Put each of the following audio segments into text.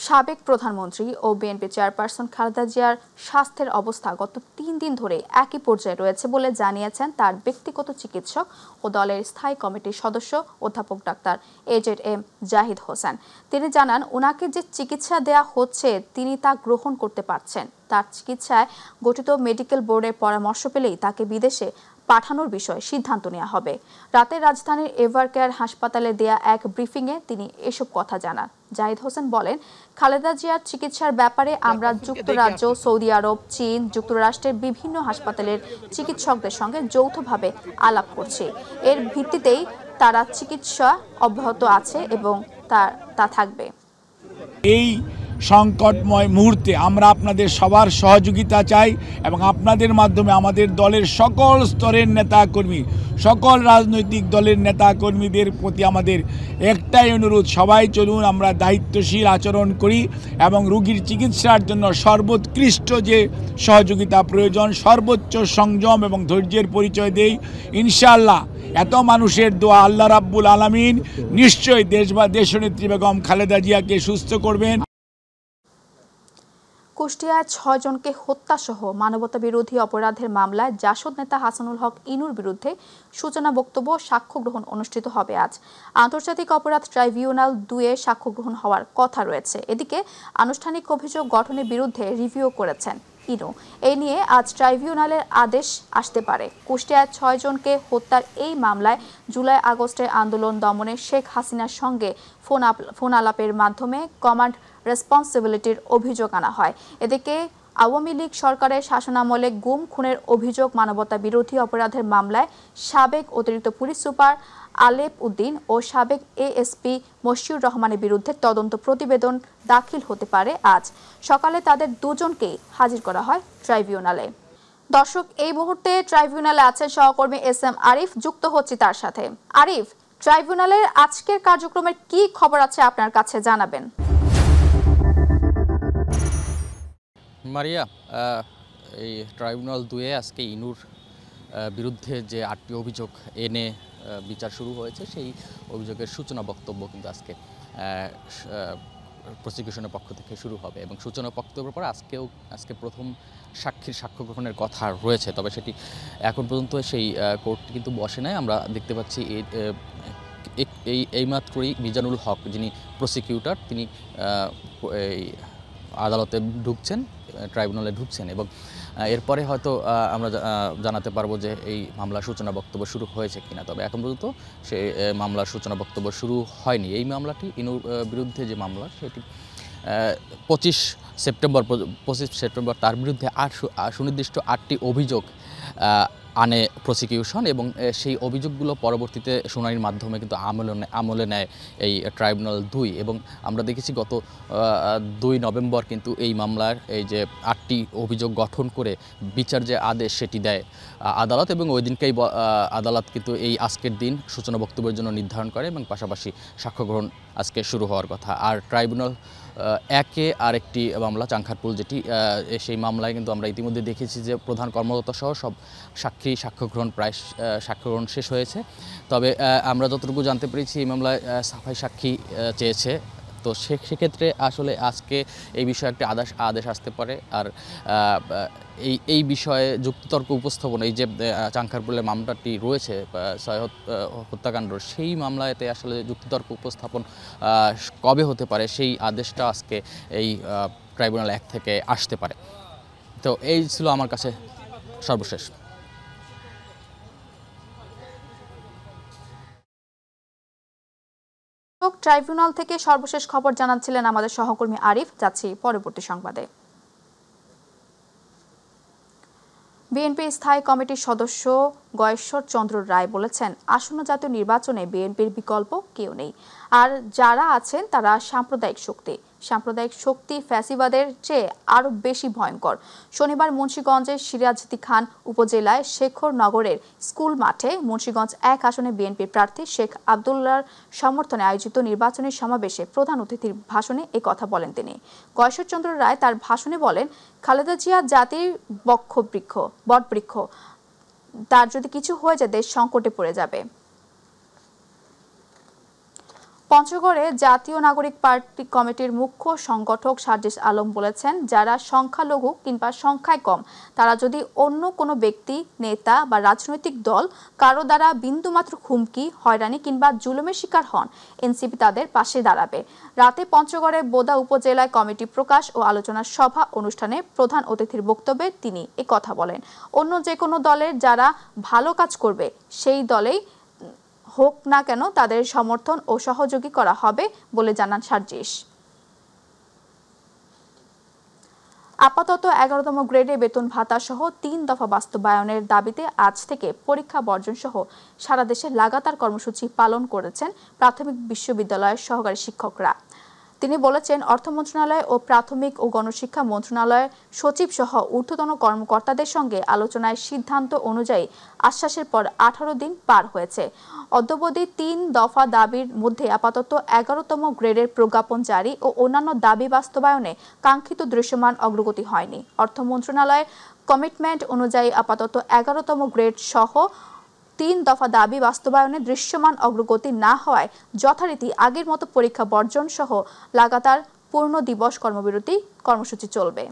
সাবেক প্রধানমন্ত্রী ও BNP chairperson Khaleda জিয়ার স্বাস্থ্যের অবস্থা গত ৩ দিন ধরে একই পর্যায়ে রয়েছে বলে জানিয়েছেন তার ব্যক্তিগত চিকিৎসক ও দলের স্থায়ী কমিটির সদস্য অধ্যাপক ডাক্তার AZM জাহিদ হোসেন। তিনি জানান, ওনাকে যে চিকিৎসা দেয়া হচ্ছে তিনি তা গ্রহণ করতে পারছেন। তার চিকিৎসায় গঠিত মেডিকেল বোর্ডের পরামর্শ পেলেই তাকে বিদেশে পাঠানোর বিষয়ে সিদ্ধান্ত নেওয়া হবে। রাতে রাজধানীর এভারকেয়ার হাসপাতালে দেয়া এক ব্রিফিংয়ে তিনি এসব কথা জানান। জাহিদ হোসেন বলেন, খালেদা জিয়ার চিকিৎসার ব্যাপারে আমরা যুক্তরাজ্য, সৌদি আরব, চীন, যুক্তরাষ্ট্রের বিভিন্ন হাসপাতালের চিকিৎসকদের সঙ্গে যৌথভাবে আলাপ করছি। এর ভিত্তিতেই তারা চিকিৎসা অব্যাহত আছে এবং তা থাকবে। এই সংকটময় মুহূর্তে আমরা আপনাদের সবার সহযোগিতা চাই এবং আপনাদের মাধ্যমে আমাদের দলের সকল স্তরের নেতাকর্মী, সকল রাজনৈতিক দলের নেতাকর্মীদের প্রতি আমাদের একটাই অনুরোধ, সবাই চলুন আমরা দায়িত্বশীল আচরণ করি এবং রোগীর চিকিৎসার জন্য সর্বোৎকৃষ্ট যে সহযোগিতা প্রয়োজন সর্বোচ্চ সংযম এবং ধৈর্যের পরিচয় দেই। ইনশাআল্লাহ এত মানুষের দোয়া আল্লাহ রাব্বুল আলামিন নিশ্চয়ই দেশনেত্রী বেগম খালেদা জিয়াকে সুস্থ করবেন। কুষ্টিয়ায় ৬ জনকে হত্যাসহ মানবতা বিরোধী অপরাধের মামলায় জাসদ নেতা হাসানুল হক ইনুর বিরুদ্ধে সূচনা বক্তব্য সাক্ষ্য গ্রহণ অনুষ্ঠিত হবে আজ। আন্তর্জাতিক অপরাধ ট্রাইব্যুনাল ২-এ সাক্ষ্য গ্রহণ হওয়ার কথা রয়েছে। এদিকে আনুষ্ঠানিক অভিযোগ গঠনের বিরুদ্ধে রিভিউ করেছেন ইনু। এই নিয়ে আজ ট্রাইব্যুনালের আদেশ আসতে পারে। কুষ্টিয়ায় ৬ জনকে হত্যার এই মামলায় জুলাই আগস্টের আন্দোলন দমনে শেখ হাসিনার সঙ্গে ফোন আলাপের মাধ্যমে কমান্ড রেসপন্সিবিলিটির অভিযোগ আনা হয়। এদিকে আওয়ামী লীগ সরকারের শাসনামলে গুম খুনের অভিযোগ মানবতা বিরোধী অপরাধের মামলায় সাবেক অতিরিক্ত পুলিশ সুপার আলেপ উদ্দিন ও সাবেক এএসপি মশিউর রহমানের বিরুদ্ধে তদন্ত প্রতিবেদন দাখিল হতে পারে আজ। সকালে তাদের দুজনকেই হাজির করা হয় ট্রাইব্যুনালে। দর্শক, এই মুহূর্তে ট্রাইব্যুনালে আছেন সহকর্মী SM আরিফ, যুক্ত হচ্ছি তার সাথে। আরিফ, ট্রাইব্যুনালের আজকের কার্যক্রমের কি খবর আছে আপনার কাছে জানাবেন। মারিয়া, এই ট্রাইব্যুনাল ২-এ আজকে ইনুর বিরুদ্ধে যে ৮টি অভিযোগ এনে বিচার শুরু হয়েছে, সেই অভিযোগের সূচনা বক্তব্য কিন্তু আজকে প্রসিকিউশনের পক্ষ থেকে শুরু হবে এবং সূচনা বক্তব্যের পর আজকে প্রথম সাক্ষীর সাক্ষ্য গ্রহণের কথা রয়েছে। তবে সেটি এখন পর্যন্ত সেই কোর্টটি কিন্তু বসে নাই। আমরা দেখতে পাচ্ছি এইমাত্রই মিজানুল হক, যিনি প্রসিকিউটর, তিনি এই আদালতে ঢুকছেন, ট্রাইব্যুনালে ঢুকছেন এবং এরপরে হয়তো আমরা জানাতে পারবো যে এই মামলার সূচনা বক্তব্য শুরু হয়েছে কিনা। তবে এখন পর্যন্ত সেই মামলার সূচনা বক্তব্য শুরু হয়নি। এই মামলাটি ইনুর বিরুদ্ধে যে মামলা, সেটি 25 সেপ্টেম্বর তার বিরুদ্ধে সুনির্দিষ্ট 8টি অভিযোগ আনে প্রসিকিউশন এবং সেই অভিযোগগুলো পরবর্তীতে শুনানির মাধ্যমে কিন্তু আমলে নেয় এই ট্রাইব্যুনাল ২। এবং আমরা দেখেছি গত ২ নভেম্বর কিন্তু এই মামলার এই যে 8টি অভিযোগ গঠন করে বিচার যে আদেশ সেটি দেয় আদালত এবং ওই দিনকেই আদালত কিন্তু এই আজকের দিন সূচনা বক্তব্যের জন্য নির্ধারণ করে এবং পাশাপাশি সাক্ষ্য গ্রহণ আজকে শুরু হওয়ার কথা। আর ট্রাইব্যুনাল ১-এ আরেকটি মামলা চাংখারপুল, যেটি সেই মামলায় কিন্তু আমরা ইতিমধ্যে দেখেছি যে প্রধান কর্মকর্তা সহ সব সাক্ষ্য গ্রহণ শেষ হয়েছে। তবে আমরা যতটুকু জানতে পেরেছি এই মামলায় সাফাই সাক্ষী চেয়েছে। তো সেক্ষেত্রে আসলে আজকে এই বিষয়ে একটি আদেশ আসতে পারে। আর এই বিষয়ে যুক্তিতর্ক উপস্থাপন, এই যে চাংখারপুলের মামলাটি রয়েছে সৈয়দ হত্যাকাণ্ড, সেই মামলাতে আসলে যুক্তিতর্ক উপস্থাপন কবে হতে পারে, সেই আদেশটা আজকে এই ট্রাইব্যুনাল ১ থেকে আসতে পারে। তো এই ছিল আমার কাছে সর্বশেষ। ট্রাইব্যুনাল থেকে সর্বশেষ খবর জানাচ্ছিলেন আমাদের সহকর্মী আরিফ। যাচ্ছি পরবর্তী সংবাদে। বিএনপি স্থায়ী কমিটির সদস্য গয়েশ্বর চন্দ্র রায় বলেছেন, আসন্ন জাতীয় নির্বাচনে বিএনপির বিকল্প কেউ নেই। আর যারা আছেন তারা সাম্প্রদায়িক শক্তি ফ্যাসিবাদের চেয়ে আরও বেশি ভয়ঙ্কর। শনিবার মুন্সিগঞ্জের সিরাজদি খান উপজেলায় শেখরনগরের স্কুল মাঠে মুন্সিগঞ্জ ১ আসনে বিএনপির প্রার্থী শেখ আবদুল্লাহর সমর্থনে আয়োজিত নির্বাচনী সমাবেশে প্রধান অতিথির ভাষণে এই কথা বলেন তিনি। গয়েশ্বর চন্দ্র রায় তার ভাষণে বলেন, খালেদা জিয়া জাতির বটবৃক্ষ, তার যদি কিছু হয়ে যায় দেশ সংকটে পড়ে যাবে। পঞ্চগড়ে জাতীয় নাগরিক পার্টি কমিটির মুখ্য সংগঠক সার্জিস আলম বলেছেন, যারা সংখ্যালঘু কিংবা সংখ্যায় কম তারা যদি অন্য কোনো ব্যক্তি, নেতা বা রাজনৈতিক দল কারো দ্বারা বিন্দুমাত্র হুমকি, হয়রানি কিংবা জুলুমের শিকার হন, এনসিপি তাদের পাশে দাঁড়াবে। রাতে পঞ্চগড়ে বোদা উপজেলায় কমিটি প্রকাশ ও আলোচনা সভা অনুষ্ঠানে প্রধান অতিথির বক্তব্যে তিনি একথা বলেন। অন্য যে কোনো দলের যারা ভালো কাজ করবে সেই দলেই হোক না কেন তাদের সমর্থন ও সহযোগী করা হবে বলে জানান সার্জিস। আপাতত 11তম গ্রেডে বেতন ভাতা সহ 3 দফা বাস্তবায়নের দাবিতে আজ থেকে পরীক্ষা বর্জন সহ সারা দেশে লাগাতার কর্মসূচি পালন করেছেন প্রাথমিক বিশ্ববিদ্যালয়ের সহকারী শিক্ষকরা। তিনি বলেছেন, অর্থ মন্ত্রণালয় ও প্রাথমিক ও গণশিক্ষা মন্ত্রণালয়ের সচিব সহ ঊর্ধ্বতন কর্মকর্তাদের সঙ্গে আলোচনায় সিদ্ধান্ত অনুযায়ী আশ্বাসের পর 18 দিন পার হয়েছে। অদ্যাবধি 3 দফা দাবির মধ্যে আপাতত 11তম গ্রেডের প্রজ্ঞাপন জারি ও অন্যান্য দাবি বাস্তবায়নে কাঙ্ক্ষিত দৃশ্যমান অগ্রগতি হয়নি। অর্থ মন্ত্রণালয়ের কমিটমেন্ট অনুযায়ী আপাতত 11তম গ্রেড সহ 3 দফা দাবি বাস্তবায়নে দৃশ্যমান অগ্রগতি না হওয়ায় যথারীতি আগের মতো পরীক্ষা বর্জন সহ লাগাতার পূর্ণ দিবস কর্মবিরতি কর্মসূচি চলবে।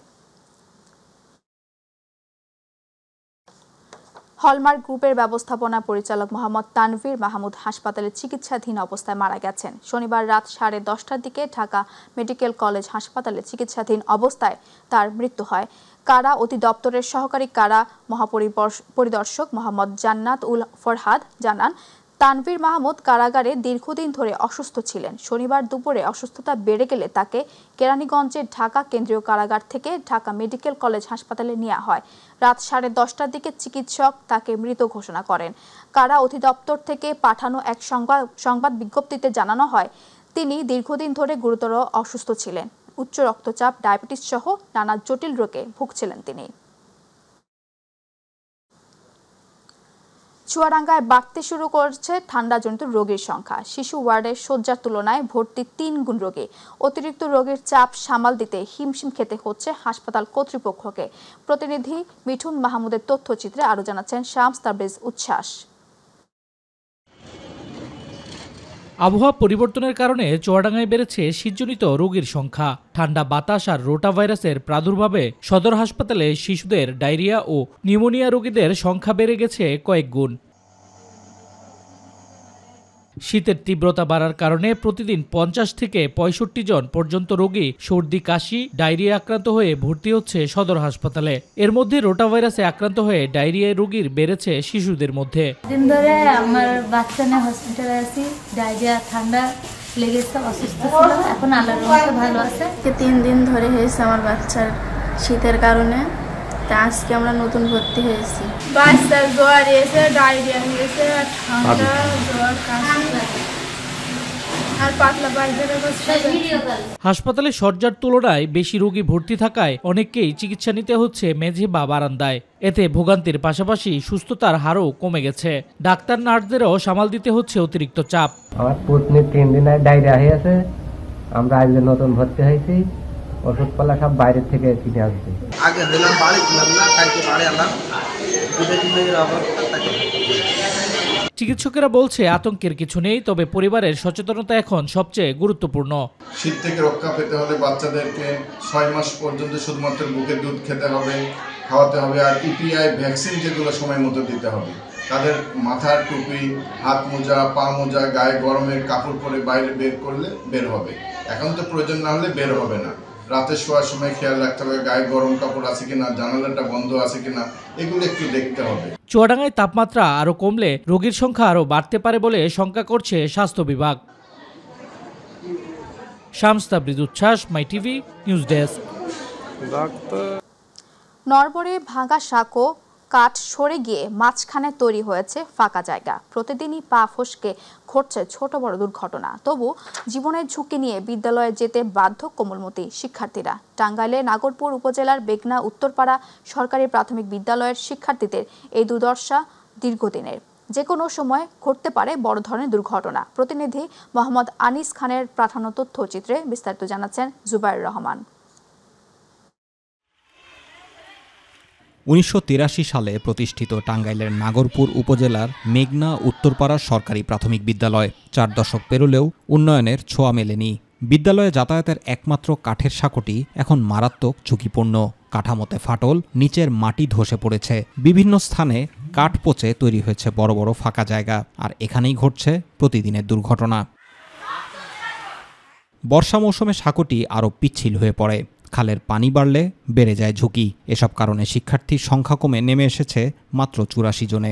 হলমার্ক গ্রুপের ব্যবস্থাপনা পরিচালক মোহাম্মদ তানভীর মাহমুদ হাসপাতালে চিকিৎসাধীন অবস্থায় মারা গেছেন। শনিবার রাত 10:30টার দিকে ঢাকা মেডিকেল কলেজ হাসপাতালে চিকিৎসাধীন অবস্থায় তার মৃত্যু হয়। কারা অধিদপ্তরের সহকারী কারা মহাপরিদর্শক মোহাম্মদ জান্নাত উল ফরহাদ জানান, তানভীর মাহমুদ কারাগারে দীর্ঘদিন ধরে অসুস্থ ছিলেন। শনিবার দুপুরে অসুস্থতা বেড়ে গেলে তাকে কেরানীগঞ্জের ঢাকা কেন্দ্রীয় কারাগার থেকে ঢাকা মেডিকেল কলেজ হাসপাতালে নেওয়া হয়। রাত 10:30টার দিকে চিকিৎসক তাকে মৃত ঘোষণা করেন। কারা অধিদপ্তর থেকে পাঠানো এক সংবাদ বিজ্ঞপ্তিতে জানানো হয়, তিনি দীর্ঘদিন ধরে গুরুতর অসুস্থ ছিলেন। উচ্চ রক্তচাপ, ডায়াবেটিস সহ নানা জটিল রোগে ভুগছিলেন তিনি। চুয়াডাঙ্গায় বাড়তে শুরু করেছে ঠান্ডাজনিত রোগীর সংখ্যা। শিশু ওয়ার্ডের শয্যার তুলনায় ভর্তি 3 গুণ রোগী। অতিরিক্ত রোগীর চাপ সামাল দিতে হিমশিম খেতে হচ্ছে হাসপাতাল কর্তৃপক্ষকে। প্রতিনিধি মিঠুন মাহমুদের তথ্যচিত্রে আরো জানাচ্ছেন শামস তাবরেজ উচ্ছ্বাস। আবহাওয়া পরিবর্তনের কারণে চুয়াডাঙ্গায় বেড়েছে শীতজনিত রোগীর সংখ্যা। ঠান্ডা বাতাস আর রোটা ভাইরাসের প্রাদুর্ভাবে সদর হাসপাতালে শিশুদের ডায়রিয়া ও নিউমোনিয়া রোগীদের সংখ্যা বেড়ে গেছে কয়েক গুণ। শীতের তীব্রতা বাড়ার কারণে প্রতিদিন 50 থেকে 65 জন পর্যন্ত রোগী সর্দি, কাশি, ডায়রিয়া আক্রান্ত হয়ে ভর্তি হচ্ছে সদর হাসপাতালে। এর মধ্যে রোটা ভাইরাসে আক্রান্ত হয়ে ডায়রিয়া রোগীর বেড়েছে শিশুদের মধ্যে। দিন ধরে আমার বাচ্চা নিয়ে হসপিটালে আছি, ডায়রিয়া, ঠান্ডা লেগেছে, অসুস্থ ছিল, এখন আল্লাহর রহমতে ভালো আছে। 3 দিন ধরে হয়েছে আমার বাচ্চার শীতের কারণে, তা আজকে আমরা নতুন ভর্তি হয়েছি। বাচ্চার জ্বর এসে, ডায়রিয়া হয়েছে, ঠান্ডা, জ্বর, কাশি আর পাতলা পায়খানা করছে। হাসপাতালে শয্যার তুলনায় বেশি রোগী ভর্তি থাকায় অনেককেই চিকিৎসা নিতে হচ্ছে মেঝে বা বারান্দায়। এতে ভোগান্তির পাশাপাশি সুস্থতার হারও কমে গেছে। ডাক্তার, নার্সদেরও সামাল দিতে হচ্ছে অতিরিক্ত চাপ। আমার পত্নী 3 দিন ডায়রিয়া হয়েছে, আমরা আজ নতুন ভর্তি হয়েছি। ওষুধপালা সব বাইরে থেকে কিনে আসছি। আগে হলাম বাড়ি ছিলাম না, কালকে বাড়ি আলাম। চিকিৎসকেরা বলছে আতঙ্কের কিছু নেই, তবে পরিবারের সচেতনতা এখন সবচেয়ে গুরুত্বপূর্ণ। শীত থেকে রক্ষা পেতে হলে বাচ্চাদেরকে 6 মাস পর্যন্ত শুধুমাত্র বুকের দুধ খেতে হবে, খাওয়াতে হবে, আর ইপিআই ভ্যাকসিন যেগুলো সময় মতো দিতে হবে। তাদের মাথার টুপি, হাত মোজা, পা মোজা, গায়ে গরমের কাপড় পরে বাইরে বের করলে বের হবে। এখন তো প্রয়োজন না হলে বের হবে না। রাতে শোয়ার সময় খেয়াল রাখতে হবে গায়ে গরম কাপড় আছে কিনা, জানালাটা বন্ধ আছে কিনা, এগুলো একটু দেখতে হবে। চুয়াডাঙ্গায় তাপমাত্রা আরো কমলে রোগীর সংখ্যা আরো বাড়তে পারে বলে শঙ্কা করছে স্বাস্থ্য বিভাগ। শামস তাবরিজ উচ্ছ্বাস, মাই টিভি নিউজ ডেস্ক। নরবরে ভাঙা সাঁকো কাঠ সরে গিয়ে মাঝখানে তৈরি হয়েছে ফাঁকা জায়গা। প্রতিদিনই পা ফসকে ঘটছে ছোট বড় দুর্ঘটনা। তবু জীবনের ঝুঁকি নিয়ে বিদ্যালয়ে যেতে বাধ্য কোমলমতি শিক্ষার্থীরা। টাঙ্গাইলে নাগরপুর উপজেলার বেগনা উত্তরপাড়া সরকারি প্রাথমিক বিদ্যালয়ের শিক্ষার্থীদের এই দুর্দশা দীর্ঘদিনের। যে কোনো সময় ঘটতে পারে বড় ধরনের দুর্ঘটনা। প্রতিনিধি মোহাম্মদ আনিস খানের পাঠানো তথ্যচিত্রে বিস্তারিত জানাচ্ছেন জুবাইর রহমান। 1983 সালে প্রতিষ্ঠিত টাঙ্গাইলের নাগরপুর উপজেলার মেঘনা উত্তরপাড়া সরকারি প্রাথমিক বিদ্যালয় 4 দশক পেরোলেও উন্নয়নের ছোঁয়া মেলেনি। বিদ্যালয়ে যাতায়াতের একমাত্র কাঠের সাঁকোটি এখন মারাত্মক ঝুঁকিপূর্ণ। কাঠামোতে ফাটল, নিচের মাটি ধসে পড়েছে, বিভিন্ন স্থানে কাঠ পচে তৈরি হয়েছে বড় বড় ফাঁকা জায়গা, আর এখানেই ঘটছে প্রতিদিনের দুর্ঘটনা। বর্ষা মৌসুমে সাঁকোটি আরও পিচ্ছিল হয়ে পড়ে, খালের পানি বাড়লে বেড়ে যায় ঝুঁকি। এসব কারণে শিক্ষার্থীর সংখ্যা কমে নেমে এসেছে মাত্র 84 জনে।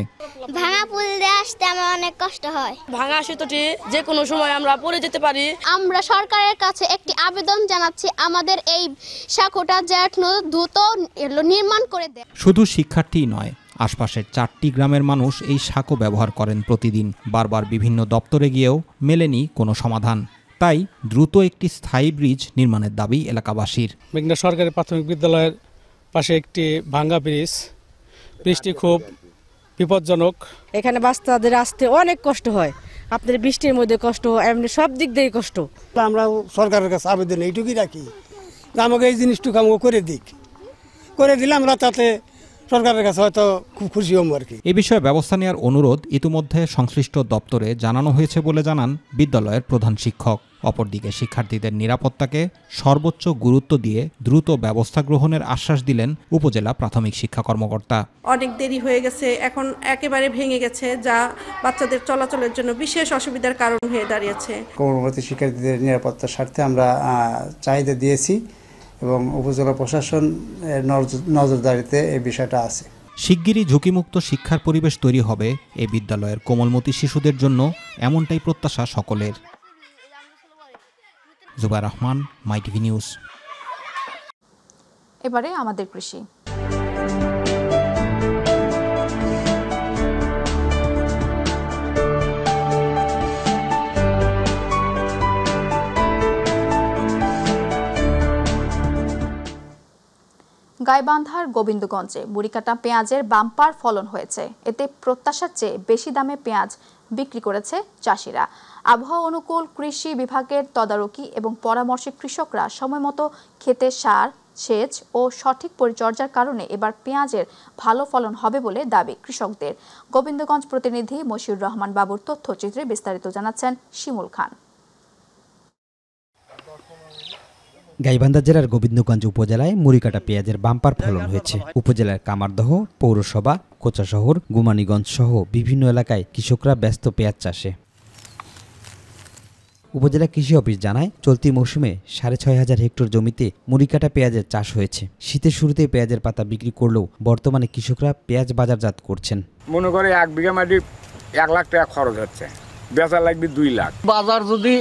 ভাঙা পুল দিয়ে আসতে আমার অনেক কষ্ট হয়। ভাঙা সেতুটি যে কোনো সময় আমরা পড়ে যেতে পারি। আমরা সরকারের কাছে একটি আবেদন জানাচ্ছি, আমাদের এই সাঁকোটা যেন দ্রুত নির্মাণ করে দেয়। শুধু শিক্ষার্থীই নয়, আশপাশের 4টি গ্রামের মানুষ এই সাঁকো ব্যবহার করেন প্রতিদিন। বারবার বিভিন্ন দপ্তরে গিয়েও মেলেনি কোনো সমাধান। তাই দ্রুত একটি স্থায়ী ব্রিজ নির্মাণের দাবি এলাকাবাসীর। মেঘনা সরকারি প্রাথমিক বিদ্যালয়ের পাশে একটি ভাঙ্গা ব্রিজটি খুব বিপজ্জনক। এখানে বাচ্চাদের আসতে অনেক কষ্ট হয়, আপনাদের বৃষ্টির মধ্যে কষ্ট, এমনি সব দিক দিয়ে কষ্ট। আমরা সরকারের কাছে আবেদন এইটুকুই রাখি যে আমাকে এই জিনিসটুকু আমাকে করে দিলে আমরা তাতে সরকারের কাছে হয়তো খুব খুশি হব আর কি। এ বিষয়ে ব্যবস্থা নেওয়ার অনুরোধ ইতিমধ্যে সংশ্লিষ্ট দপ্তরে জানানো হয়েছে বলে জানান বিদ্যালয়ের প্রধান শিক্ষক। অপরদিকে শিক্ষার্থীদের নিরাপত্তাকে সর্বোচ্চ গুরুত্ব দিয়ে দ্রুত ব্যবস্থা গ্রহণের আশ্বাস দিলেন উপজেলা প্রাথমিক শিক্ষা কর্মকর্তা। অনেক দেরি হয়ে গেছে, এখন একেবারে ভেঙে গেছে, যা বাচ্চাদের চলাচলের জন্য বিশেষ অসুবিধার কারণ হয়ে দাঁড়িয়েছে। কোমলমতি শিক্ষার্থীদের নিরাপত্তার স্বার্থে আমরা চাহিদা দিয়েছি এবং উপজেলা প্রশাসন নজরদারিতে এই বিষয়টা আছে। শিগগিরই ঝুঁকিমুক্ত শিক্ষার পরিবেশ তৈরি হবে এ বিদ্যালয়ের কোমলমতি শিশুদের জন্য, এমনটাই প্রত্যাশা সকলের। জুবাইর রহমান, মাই টিভি নিউজ। এবারে আমাদের কৃষি। গাইবান্ধার গোবিন্দগঞ্জে বুড়িকাটা পেঁয়াজের বাম্পার ফলন হয়েছে। এতে প্রত্যাশার চেয়ে বেশি দামে পেঁয়াজ বিক্রি করেছে চাষিরা। আবহাওয়া অনুকূল কৃষি বিভাগের তদারকি এবং পরামর্শে কৃষকরা সময়মতো ক্ষেতে সার, সেচ ও সঠিক পরিচর্যার কারণে এবার পেঁয়াজের ভালো ফলন হবে বলে দাবি কৃষকদের। গোবিন্দগঞ্জ প্রতিনিধি মশিউর রহমান বাবুর তথ্যচিত্রে বিস্তারিত জানাচ্ছেন শিমুল খান। গাইবান্ধা জেলার গোবিন্দগঞ্জ উপজেলায় মুড়িকাটা পেঁয়াজের বাম্পার ফলন হয়েছে। উপজেলার কামারদহ, পৌরসভা, কোচাশহর, গুমানীগঞ্জ সহ বিভিন্ন এলাকায় কৃষকরা ব্যস্ত পেঁয়াজ চাষে। উপজেলা কৃষি অফিস জানায়, চলতি মৌসুমে 6500 হেক্টর জমিতে মুড়িকাটা পেঁয়াজের চাষ হয়েছে। শীতের শুরুতে পেঁয়াজের পাতা বিক্রি করলেও বর্তমানে কৃষকরা পেঁয়াজ বাজারজাত করছেন। মনে করে 1 বিঘা মাটি 1 লাখ টাকা খরচ হচ্ছে, বেচা লাগবে 2 লাখ। বাজার যদি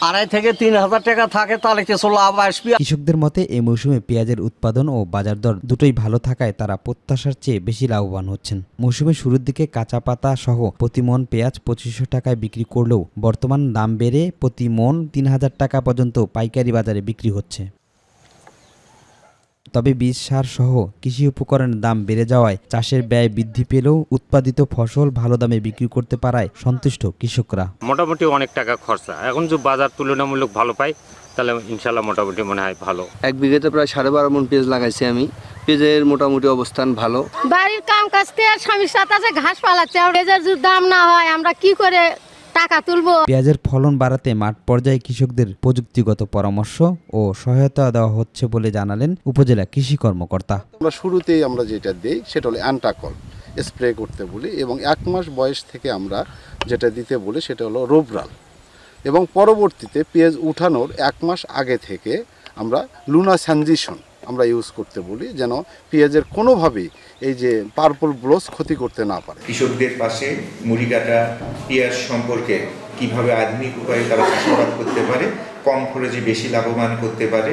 2.5 থেকে 3,000 টাকা থাকে তাহলে কিছু লাভ আসবে। কৃষকদের মতে এই মৌসুমে পেঁয়াজের উৎপাদন ও বাজার দর দুটোই ভালো থাকায় তারা প্রত্যাশার চেয়ে বেশি লাভবান হচ্ছেন। মৌসুমের শুরুর দিকে কাঁচা পাতা সহ প্রতি মন পেঁয়াজ 2500 টাকায় বিক্রি করলেও বর্তমান দাম বেড়ে প্রতি মন 3000 টাকা পর্যন্ত পাইকারি বাজারে বিক্রি হচ্ছে। তবে বীজ, সার সহ কৃষি উপকরণের দাম বেড়ে যাওয়ায় চাষের ব্যয় বৃদ্ধি পেলেও উৎপাদিত ফসল ভালো দামে বিক্রি করতে পারায় সন্তুষ্ট কৃষকরা। মোটামুটি অনেক টাকা খরচা, এখন যে বাজার তুলনামূলক ভালো পাই তাহলে ইনশাল্লাহ মোটামুটি মনে হয় ভালো। 1 বিঘাতে প্রায় 12.5 মণ পেঁয়াজ লাগাইছি আমি। পেঁয়াজের মোটামুটি অবস্থান ভালো। বাড়ির কাম কাজ আর স্বামীর সাথে ঘাস পালাচ্ছে, পেঁয়াজের যদি দাম না হয় আমরা কি করে টাকা তুলবো? পেঁয়াজের ফলন বাড়াতে মাঠ পর্যায়ে কৃষকদের প্রযুক্তিগত পরামর্শ ও সহায়তা দেওয়া হচ্ছে বলে জানালেন উপজেলা কৃষি কর্মকর্তা। আমরা শুরুতেই আমরা যেটা দেই সেটা হলো অ্যান্টাকল স্প্রে করতে বলি, এবং 1 মাস বয়স থেকে আমরা যেটা দিতে বলি সেটা হলো রোবরাল, এবং পরবর্তীতে পেঁয়াজ উঠানোর 1 মাস আগে থেকে আমরা লুনা স্যানজিশন আমরা ইউজ করতে বলি, যেন পেঁয়াজের কোনোভাবেই এই যে পার্পল ব্লোস ক্ষতি করতে না পারে। কৃষকদের পাশে মুড়িকাটা পেঁয়াজ সম্পর্কে কিভাবে আধুনিক উপায়ে তারা চাষাবাদ করতে পারে, কম খরচে বেশি লাভবান করতে পারে,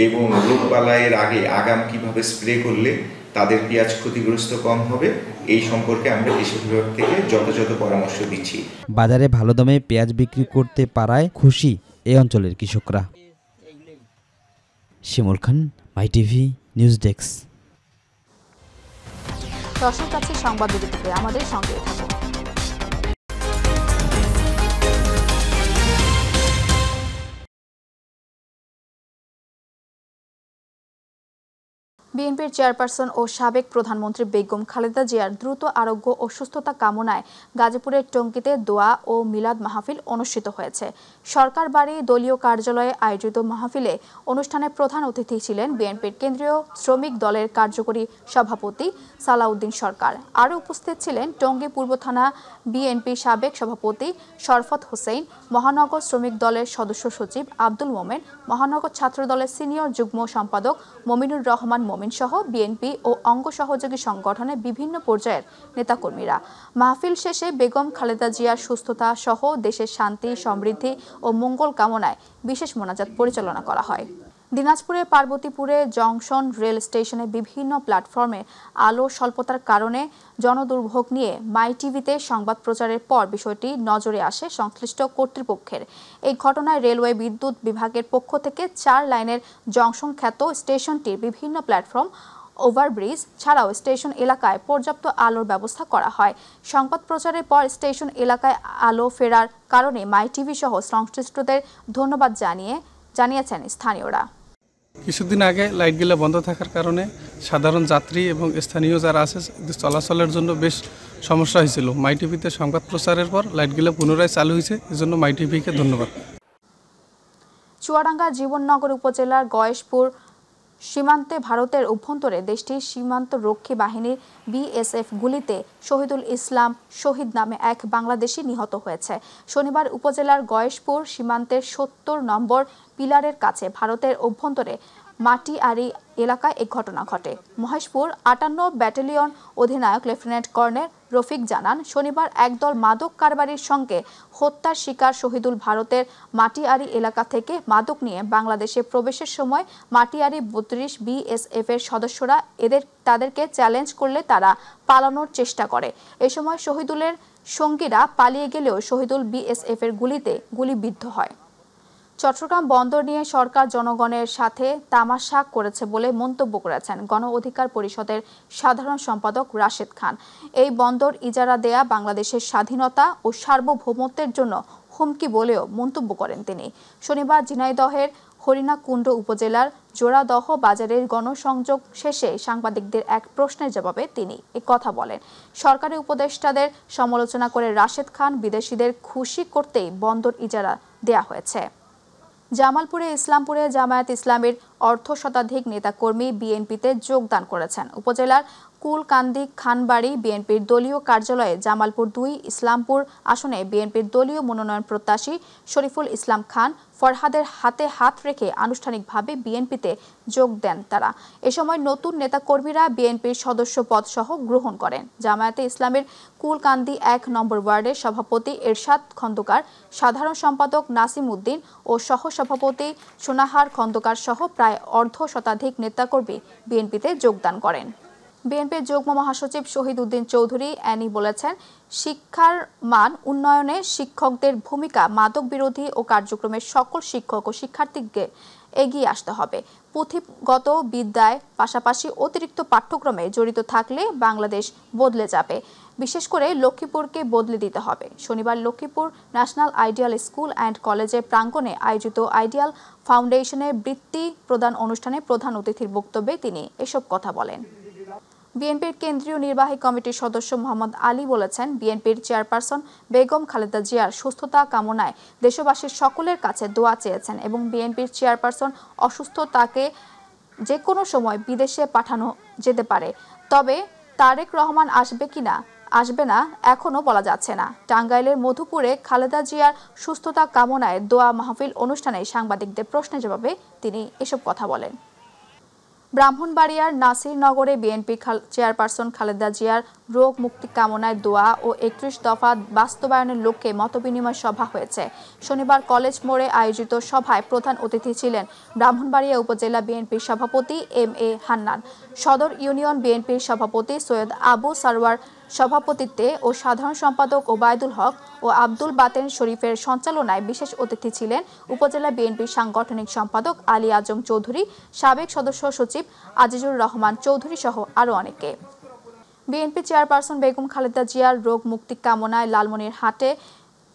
এবং রোগবালাইয়ের আগে আগাম কিভাবে স্প্রে করলে তাদের পেঁয়াজ ক্ষতিগ্রস্ত কম হবে, এই সম্পর্কে আমরা কৃষি বিভাগ থেকে যথাযথ পরামর্শ দিচ্ছি। বাজারে ভালো দামে পেঁয়াজ বিক্রি করতে পারায় খুশি এই অঞ্চলের কৃষকরা। শিমুল খান, মাই টিভি নিউজ ডেস্ক। দর্শক কাছে সংবাদ বিরতিতে আমাদের সঙ্গে থাকুন। বিএনপির চেয়ারপারসন ও সাবেক প্রধানমন্ত্রী বেগম খালেদা জিয়ার দ্রুত আরোগ্য ও সুস্থতা কামনায় গাজীপুরের টঙ্গীতে দোয়া ও মিলাদ মাহফিল অনুষ্ঠিত হয়েছে। সরকার বাড়ি দলীয় কার্যালয়ে আয়োজিত মাহফিলে অনুষ্ঠানে প্রধান অতিথি ছিলেন বিএনপির কেন্দ্রীয় শ্রমিক দলের কার্যকরী সভাপতি সালাউদ্দিন সরকার। আরও উপস্থিত ছিলেন টঙ্গী পূর্ব থানা বিএনপি সাবেক সভাপতি শরফত হোসেন, মহানগর শ্রমিক দলের সদস্য সচিব আব্দুল মোমেন, মহানগর ছাত্র দলের সিনিয়র যুগ্ম সম্পাদক মমিনুর রহমান সহ বিএনপি ও অঙ্গ সহযোগী সংগঠনের বিভিন্ন পর্যায়ের নেতাকর্মীরা। মাহফিল শেষে বেগম খালেদা জিয়ার সুস্থতা সহ দেশের শান্তি, সমৃদ্ধি ও মঙ্গল কামনায় বিশেষ মোনাজাত পরিচালনা করা হয়। দিনাজপুরের পার্বতীপুরে জংশন রেল স্টেশনে বিভিন্ন প্ল্যাটফর্মে আলো স্বল্পতার কারণে জনদুর্ভোগ নিয়ে মাই টিভিতে সংবাদ প্রচারের পর বিষয়টি নজরে আসে সংশ্লিষ্ট কর্তৃপক্ষের। এই ঘটনায় রেলওয়ে বিদ্যুৎ বিভাগের পক্ষ থেকে 4 লাইনের জংশন খ্যাত স্টেশনটির বিভিন্ন প্ল্যাটফর্ম, ওভারব্রিজ ছাড়াও স্টেশন এলাকায় পর্যাপ্ত আলোর ব্যবস্থা করা হয়। সংবাদ প্রচারের পর স্টেশন এলাকায় আলো ফেরার কারণে মাই টিভি সহ সংশ্লিষ্টদের ধন্যবাদ জানিয়েছেন স্থানীয়রা। কিছুদিন আগে লাইটগুলো বন্ধ থাকার কারণে সাধারণ যাত্রী এবং স্থানীয় যারা আছে চলাচলের জন্য বেশ সমস্যা হয়েছিল। মাই টিভিতে সংবাদ প্রচারের পর লাইটগুলো পুনরায় চালু হয়েছে, এজন্য মাই টিভিকে ধন্যবাদ। চুয়াডাঙ্গা জীবননগর উপজেলার গয়েশপুর সীমান্তে ভারতের অভ্যন্তরে দেশটির সীমান্ত রক্ষী বাহিনীর বিএসএফ গুলিতে শহীদুল ইসলাম শহীদ নামে এক বাংলাদেশি নিহত হয়েছে। শনিবার উপজেলার গয়েশপুর সীমান্তের ৭০ নম্বর পিলারের কাছে ভারতের অভ্যন্তরে মাটিআড়ি এলাকায় এই ঘটনা ঘটে। মহেশপুর ৫৮ ব্যাটালিয়ন অধিনায়ক লেফটেন্যান্ট কর্নেল রফিক জানান, শনিবার একদল মাদক কারবারির সঙ্গে হত্যার শিকার শহীদুল ভারতের মাটিআড়ি এলাকা থেকে মাদক নিয়ে বাংলাদেশে প্রবেশের সময় মাটিআড়ি ৩২ বিএসএফ এর সদস্যরা তাদেরকে চ্যালেঞ্জ করলে তারা পালানোর চেষ্টা করে। এ সময় শহীদুলের সঙ্গীরা পালিয়ে গেলেও শহীদুল বিএসএফ এর গুলিবিদ্ধ হয়। চট্টগ্রাম বন্দর নিয়ে সরকার জনগণের সাথে তামাশা করেছে বলে মন্তব্য করেছেন গণ অধিকার পরিষদের সাধারণ সম্পাদক রাশেদ খান। এই বন্দর ইজারা দেয়া বাংলাদেশের স্বাধীনতা ও সার্বভৌমত্বের জন্য হুমকি বলেও মন্তব্য করেন তিনি। শনিবার ঝিনাইদহের হরিণাকুণ্ড উপজেলার জোড়াদহ বাজারের গণসংযোগ শেষে সাংবাদিকদের এক প্রশ্নের জবাবে তিনি কথা বলেন। সরকারি উপদেষ্টাদের সমালোচনা করে রাশেদ খান বিদেশিদের খুশি করতেই বন্দর ইজারা দেয়া হয়েছে। জামালপুরে ইসলামপুরে জামায়াত ইসলামের অর্ধশতাধিক নেতাকর্মী বিএনপিতে যোগদান করেছেন। উপজেলার কুলকান্দি খানবাড়ি বিএনপির দলীয় কার্যালয়ে জামালপুর ২ ইসলামপুর আসনে বিএনপির দলীয় মনোনয়ন প্রত্যাশী শরীফুল ইসলাম খান ফরহাদের হাতে হাত রেখে আনুষ্ঠানিকভাবে বিএনপিতে যোগ দেন তারা। এ সময় নতুন নেতাকর্মীরা বিএনপির সদস্য পদ সহ গ্রহণ করেন। জামায়াতে ইসলামের কুলকান্দি ১ নম্বর ওয়ার্ডের সভাপতি এরশাদ খন্দকার, সাধারণ সম্পাদক নাসিম উদ্দিন ও সহসভাপতি সোনাহার খন্দকার সহ প্রায় অর্ধশতাধিক নেতাকর্মী বিএনপিতে যোগদান করেন। বিএনপির যুগ্ম মহাসচিব শহীদ উদ্দিন চৌধুরী অ্যানি বলেছেন, শিক্ষার মান উন্নয়নে শিক্ষকদের ভূমিকা মাদক বিরোধী ও কার্যক্রমের সকল শিক্ষক ও শিক্ষার্থীকে এগিয়ে আসতে হবে। পুঁথিগত বিদ্যায় পাশাপাশি অতিরিক্ত পাঠ্যক্রমে জড়িত থাকলে বাংলাদেশ বদলে যাবে। বিশেষ করে লক্ষ্মীপুরকে বদলে দিতে হবে। শনিবার Lakshmipur national ideal school and কলেজের প্রাঙ্গণে আয়োজিত আইডিয়াল ফাউন্ডেশনের বৃত্তি প্রদান অনুষ্ঠানে প্রধান অতিথির বক্তব্যে তিনি এসব কথা বলেন। বিএনপির কেন্দ্রীয় নির্বাহী কমিটির সদস্য মোহাম্মদ আলী বলেছেন, বিএনপির চেয়ারপারসন বেগম খালেদা জিয়ার সুস্থতা কামনায় দেশবাসীর সকলের কাছে দোয়া চেয়েছেন এবং বিএনপির চেয়ারপারসন অসুস্থ, তাকে যে কোনো সময় বিদেশে পাঠানো যেতে পারে। তবে তারেক রহমান আসবে না এখনো বলা যাচ্ছে না। টাঙ্গাইলের মধুপুরে খালেদা জিয়ার সুস্থতা কামনায় দোয়া মাহফিল অনুষ্ঠানে সাংবাদিকদের প্রশ্নের জবাবে তিনি এসব কথা বলেন। ব্রাহ্মণবাড়িয়ার নাসিরনগরে বিএনপি চেয়ারপারসন খালেদা জিয়ার রোগ মুক্তি কামনায় দোয়া ও ৩১ দফা বাস্তবায়নের লক্ষ্যে মতবিনিময় সভা হয়েছে। শনিবার কলেজ মোড়ে আয়োজিত সভায় প্রধান অতিথি ছিলেন ব্রাহ্মণবাড়িয়া উপজেলা বিএনপির সভাপতি এম.এ. হান্নান, সদর ইউনিয়ন বিএনপির সভাপতি সৈয়দ আবু সারওয়ার সভাপতিত্বে ও সাধারণ সম্পাদক ওবায়দুল হক ও আব্দুল বাতেন শরীফের সঞ্চালনায় বিশেষ অতিথি ছিলেন উপজেলা বিএনপির সাংগঠনিক সম্পাদক আলী আজম চৌধুরী, সাবেক সদস্য সচিব আজিজুর রহমান চৌধুরী সহ আরও অনেকে। বিএনপি চেয়ারপারসন বেগম খালেদা জিয়ার রোগ মুক্তি কামনায় লালমনিরহাটে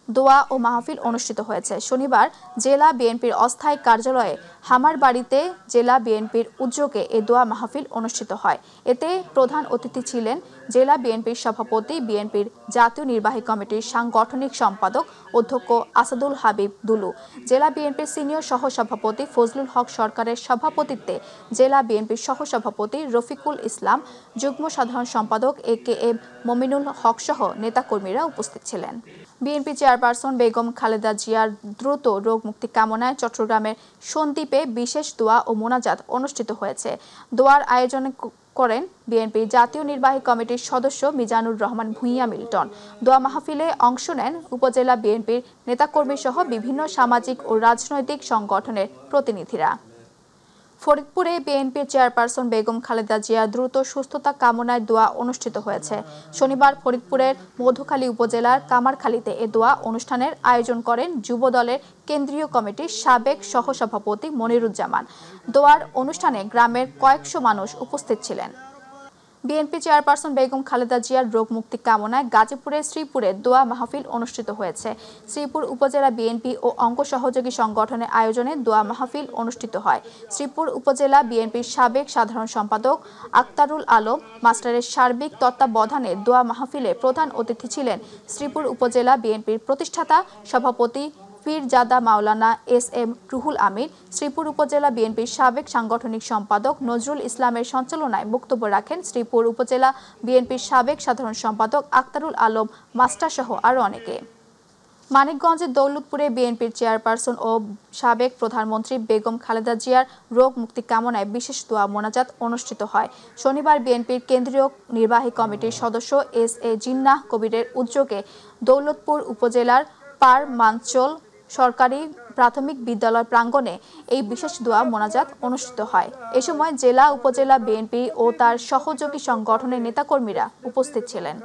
দোয়া ও মাহফিল অনুষ্ঠিত হয়েছে। শনিবার জেলা বিএনপির অস্থায়ী কার্যালয়ে হামার বাড়িতে জেলা বিএনপির উদ্যোগে এ দোয়া মাহফিল অনুষ্ঠিত হয়। এতে প্রধান অতিথি ছিলেন জেলা বিএনপির সভাপতি, বিএনপির জাতীয় নির্বাহী কমিটির সাংগঠনিক সম্পাদক অধ্যক্ষ আসাদুল হাবিব দুলু, জেলা বিএনপির সিনিয়র সহসভাপতি ফজলুল হক সরকারের সভাপতিত্বে জেলা বিএনপির সহসভাপতি রফিকুল ইসলাম, যুগ্ম সাধারণ সম্পাদক AKM মমিনুল হক সহ নেতাকর্মীরা উপস্থিত ছিলেন। বিএনপি চেয়ারপারসন বেগম খালেদা জিয়ার দ্রুত রোগ মুক্তি কামনায় চট্টগ্রামের সন্দ্বীপে বিশেষ দোয়া ও মোনাজাত অনুষ্ঠিত হয়েছে। দোয়ার আয়োজন করেন বিএনপির জাতীয় নির্বাহী কমিটির সদস্য মিজানুর রহমান ভূঁইয়া মিল্টন। দোয়া মাহফিলে অংশ নেন উপজেলা বিএনপির নেতাকর্মী সহ বিভিন্ন সামাজিক ও রাজনৈতিক সংগঠনের প্রতিনিধিরা। ফরিদপুরে বিএনপির চেয়ারপারসন বেগম খালেদা জিয়ার দ্রুত সুস্থতা কামনায় দোয়া অনুষ্ঠিত হয়েছে। শনিবার ফরিদপুরের মধুখালী উপজেলার কামারখালীতে এ দোয়া অনুষ্ঠানের আয়োজন করেন যুব দলের কেন্দ্রীয় কমিটির সাবেক সহসভাপতি মনিরুজ্জামান। দোয়ার অনুষ্ঠানে গ্রামের কয়েকশো মানুষ উপস্থিত ছিলেন। বিএনপি চেয়ারপারসন বেগম খালেদা জিয়ার রোগ মুক্তি কামনায় গাজীপুরের শ্রীপুরে দোয়া মাহফিল অনুষ্ঠিত হয়েছে। শ্রীপুর উপজেলা বিএনপি ও অঙ্গ সহযোগী সংগঠনের আয়োজনে দোয়া মাহফিল অনুষ্ঠিত হয়। শ্রীপুর উপজেলা বিএনপির সাবেক সাধারণ সম্পাদক আক্তারুল আলম মাস্টারের সার্বিক তত্ত্বাবধানে দোয়া মাহফিলে প্রধান অতিথি ছিলেন শ্রীপুর উপজেলা বিএনপির প্রতিষ্ঠাতা সভাপতি পীরজাদা মাওলানা SM রুহুল আমির। শ্রীপুর উপজেলা বিএনপির সাবেক সাংগঠনিক সম্পাদক নজরুল ইসলামের সঞ্চালনায় বক্তব্য রাখেন শ্রীপুর উপজেলা বিএনপির সাবেক সাধারণ সম্পাদক আক্তারুল আলম মাস্টার সহ আরও অনেকে। মানিকগঞ্জের দৌলতপুরে বিএনপির চেয়ারপারসন ও সাবেক প্রধানমন্ত্রী বেগম খালেদা জিয়ার রোগ মুক্তি কামনায় বিশেষ দোয়া মোনাজাত অনুষ্ঠিত হয়। শনিবার বিএনপির কেন্দ্রীয় নির্বাহী কমিটির সদস্য SA জিন্নাহ কবিরের উদ্যোগে দৌলতপুর উপজেলার পার মাঞ্চল সরকারি প্রাথমিক বিদ্যালয় প্রাঙ্গণে এই বিশেষ দোয়া মোনাজাত অনুষ্ঠিত হয়। এ সময় জেলা উপজেলা বিএনপি ও তার সহযোগী সংগঠনের নেতাকর্মীরা উপস্থিত ছিলেন।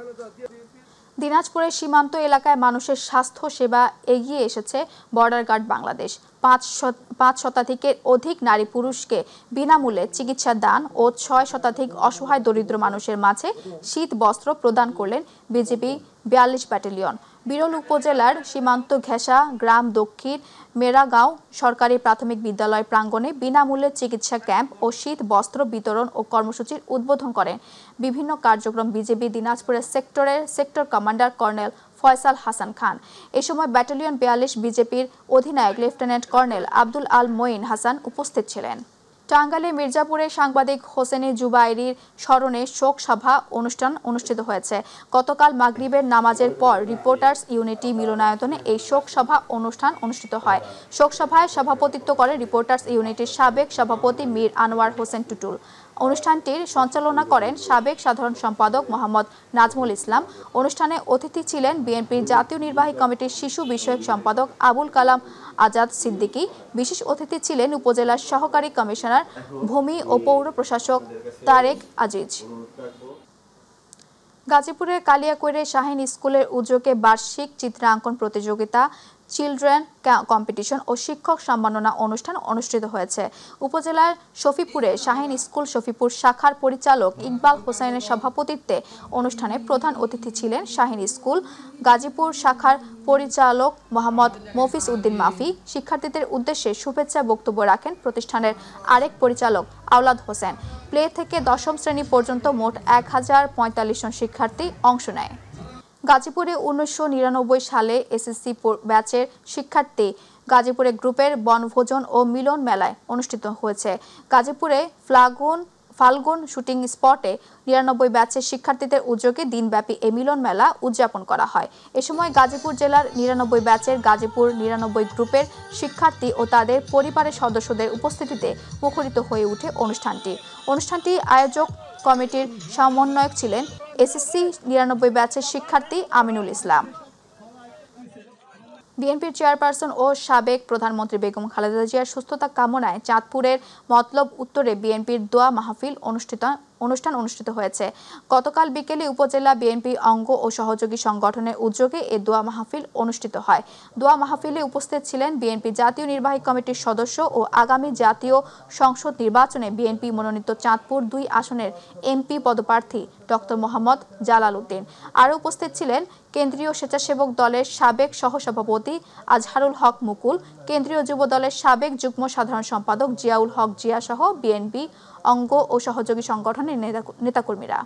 দিনাজপুরের সীমান্ত এলাকায় মানুষের স্বাস্থ্য সেবা এগিয়ে এসেছে বর্ডার গার্ড বাংলাদেশ। ৫ শতাধিকের অধিক নারী পুরুষকে বিনামূল্যে চিকিৎসা দান ও ৬ শতাধিক অসহায় দরিদ্র মানুষের মাঝে শীত বস্ত্র প্রদান করলেন বিজিবি ৪২ ব্যাটালিয়ন। বিরল উপজেলার সীমান্ত ঘেঁষা গ্রাম দক্ষিণ মেরাগাঁও সরকারি প্রাথমিক বিদ্যালয় প্রাঙ্গণে বিনামূল্যে চিকিৎসা ক্যাম্প ও শীত বস্ত্র বিতরণ ও কর্মসূচির উদ্বোধন করেন বিভিন্ন কার্যক্রম বিজিবি দিনাজপুরের sector commander colonel Faisal Hasan Khan. এ সময় ব্যাটালিয়ন ৪২ বিজেপির অধিনায়ক লেফটেন্যান্ট কর্নেল আব্দুল আল মঈন হাসান উপস্থিত ছিলেন। টাঙ্গাইলে মির্জাপুরে সাংবাদিক হোসেনে জুবাইরির স্মরণে শোক সভা অনুষ্ঠান অনুষ্ঠিত হয়েছে। গতকাল মাগরিবের নামাজের পর রিপোর্টার্স ইউনিটি মিলনায়তনে এই শোক সভা অনুষ্ঠান অনুষ্ঠিত হয়। শোক সভায় সভাপতিত্ব করে রিপোর্টার্স ইউনিটির সাবেক সভাপতি মীর আনোয়ার হোসেন টুটুল। অনুষ্ঠানটির সঞ্চালনা করেন সাবেক সাধারণ সম্পাদক মোহাম্মদ নাজমুল ইসলাম। অনুষ্ঠানে অতিথি ছিলেন বিএনপির জাতীয় নির্বাহী কমিটির শিশু বিষয়ক সম্পাদক আবুল কালাম আজাদ সিদ্দিকী। বিশেষ অতিথি ছিলেন উপজেলার সহকারী কমিশনার ভূমি ও পৌর প্রশাসক তারেক আজিজ। গাজীপুরের কালিয়াকৈরে শাহীন স্কুলের উদ্যোগে বার্ষিক চিত্রাঙ্কন প্রতিযোগিতা, চিলড্রেন কম্পিটিশন ও শিক্ষক সম্মাননা অনুষ্ঠান অনুষ্ঠিত হয়েছে। উপজেলার শফিপুরে শাহীন স্কুল শফিপুর শাখার পরিচালক ইকবাল হোসেনের সভাপতিত্বে অনুষ্ঠানে প্রধান অতিথি ছিলেন শাহীন স্কুল গাজীপুর শাখার পরিচালক মোহাম্মদ মফিজ উদ্দিন মাফি। শিক্ষার্থীদের উদ্দেশ্যে শুভেচ্ছা বক্তব্য রাখেন প্রতিষ্ঠানের আরেক পরিচালক আওলাদ হোসেন। প্লে থেকে দশম শ্রেণী পর্যন্ত মোট 1045 জন শিক্ষার্থী অংশ নেয়। গাজীপুরে 1999 সালে এসএসসি ব্যাচের শিক্ষার্থী গাজীপুরে গ্রুপের বনভোজন ও মিলন মেলায় অনুষ্ঠিত হয়েছে। গাজীপুরে ফাল্গুন শুটিং স্পটে 99 ব্যাচের শিক্ষার্থীদের উদ্যোগে দিনব্যাপী এই মিলন মেলা উদযাপন করা হয়। এ সময় গাজীপুর জেলার 99 ব্যাচের গাজীপুর 99 গ্রুপের শিক্ষার্থী ও তাদের পরিবারের সদস্যদের উপস্থিতিতে মুখরিত হয়ে ওঠে অনুষ্ঠানটি আয়োজক কমিটির সমন্বয়ক ছিলেন এসএসসি 99 ব্যাচের শিক্ষার্থী আমিনুল ইসলাম। বিএনপির চেয়ারপারসন ও সাবেক প্রধানমন্ত্রী বেগম খালেদা জিয়ার সুস্থতা কামনায় চাঁদপুরের মতলব উত্তরে বিএনপির দোয়া মাহফিল অনুষ্ঠান অনুষ্ঠিত হয়েছে। গতকাল বিকেলে উপজেলা বিএনপি অঙ্গ ও সহযোগী সংগঠনের উদ্যোগে এ দোয়া মাহফিল অনুষ্ঠিত হয়। দোয়া মাহফিলে উপস্থিত ছিলেন বিএনপি জাতীয় নির্বাহী কমিটির সদস্য ও আগামী জাতীয় সংসদ নির্বাচনে বিএনপি মনোনীত চাঁদপুর 2 আসনের এমপি পদপ্রার্থী ডক্টর মোহাম্মদ জালাল উদ্দিন। আরও উপস্থিত ছিলেন কেন্দ্রীয় স্বেচ্ছাসেবক দলের সাবেক সহসভাপতি আজহারুল হক মুকুল, কেন্দ্রীয় যুব দলের সাবেক যুগ্ম সাধারণ সম্পাদক জিয়াউল হক জিয়া সহ বিএনপি অঙ্গ ও সহযোগী সংগঠনের নেতাকর্মীরা।